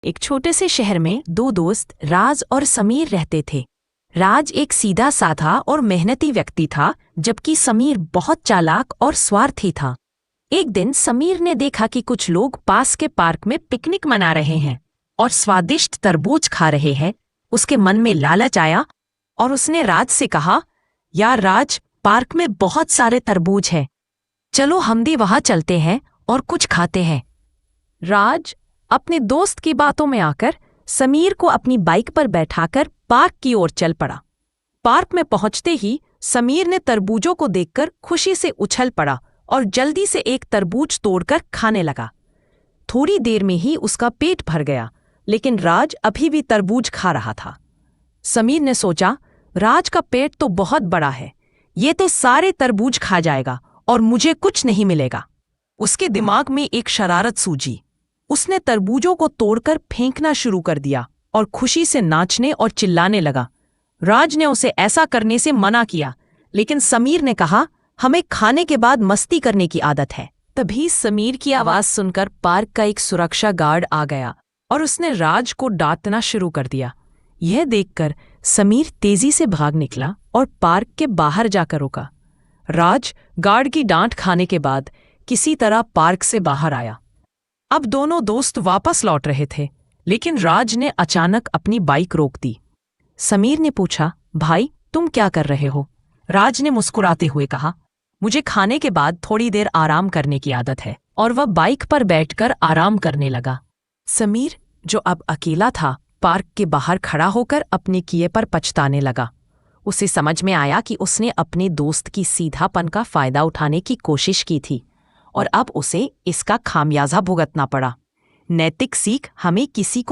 एक छोटे से शहर में दो दोस्त राज और समीर रहते थे। राज एक सीधा साधा और मेहनती व्यक्ति था, जबकि समीर बहुत चालाक और स्वार्थी था। एक दिन समीर ने देखा कि कुछ लोग पास के पार्क में पिकनिक मना रहे हैं और स्वादिष्ट तरबूज खा रहे हैं। उसके मन में लालच आया और उसने राज से कहा, यार राज, पार्क में बहुत सारे तरबूज हैं, चलो हम भी वहां चलते हैं और कुछ खाते हैं। राज अपने दोस्त की बातों में आकर समीर को अपनी बाइक पर बैठाकर पार्क की ओर चल पड़ा। पार्क में पहुंचते ही समीर ने तरबूजों को देखकर खुशी से उछल पड़ा और जल्दी से एक तरबूज तोड़कर खाने लगा। थोड़ी देर में ही उसका पेट भर गया, लेकिन राज अभी भी तरबूज खा रहा था। समीर ने सोचा, राज का पेट तो बहुत बड़ा है, ये तो सारे तरबूज खा जाएगा और मुझे कुछ नहीं मिलेगा। उसके दिमाग में एक शरारत सूझी। उसने तरबूजों को तोड़कर फेंकना शुरू कर दिया और खुशी से नाचने और चिल्लाने लगा। राज ने उसे ऐसा करने से मना किया, लेकिन समीर ने कहा, हमें खाने के बाद मस्ती करने की आदत है। तभी समीर की आवाज सुनकर पार्क का एक सुरक्षा गार्ड आ गया और उसने राज को डांटना शुरू कर दिया। यह देखकर समीर तेजी से भाग निकला और पार्क के बाहर जाकर रुका। राज गार्ड की डांट खाने के बाद किसी तरह पार्क से बाहर आया। अब दोनों दोस्त वापस लौट रहे थे, लेकिन राज ने अचानक अपनी बाइक रोक दी। समीर ने पूछा, भाई तुम क्या कर रहे हो? राज ने मुस्कुराते हुए कहा, मुझे खाने के बाद थोड़ी देर आराम करने की आदत है, और वह बाइक पर बैठकर आराम करने लगा। समीर, जो अब अकेला था, पार्क के बाहर खड़ा होकर अपने किए पर पछताने लगा। उसे समझ में आया कि उसने अपने दोस्त की सीधापन का फायदा उठाने की कोशिश की थी और अब उसे इसका खामियाजा भुगतना पड़ा। नैतिक सीख हमें किसी को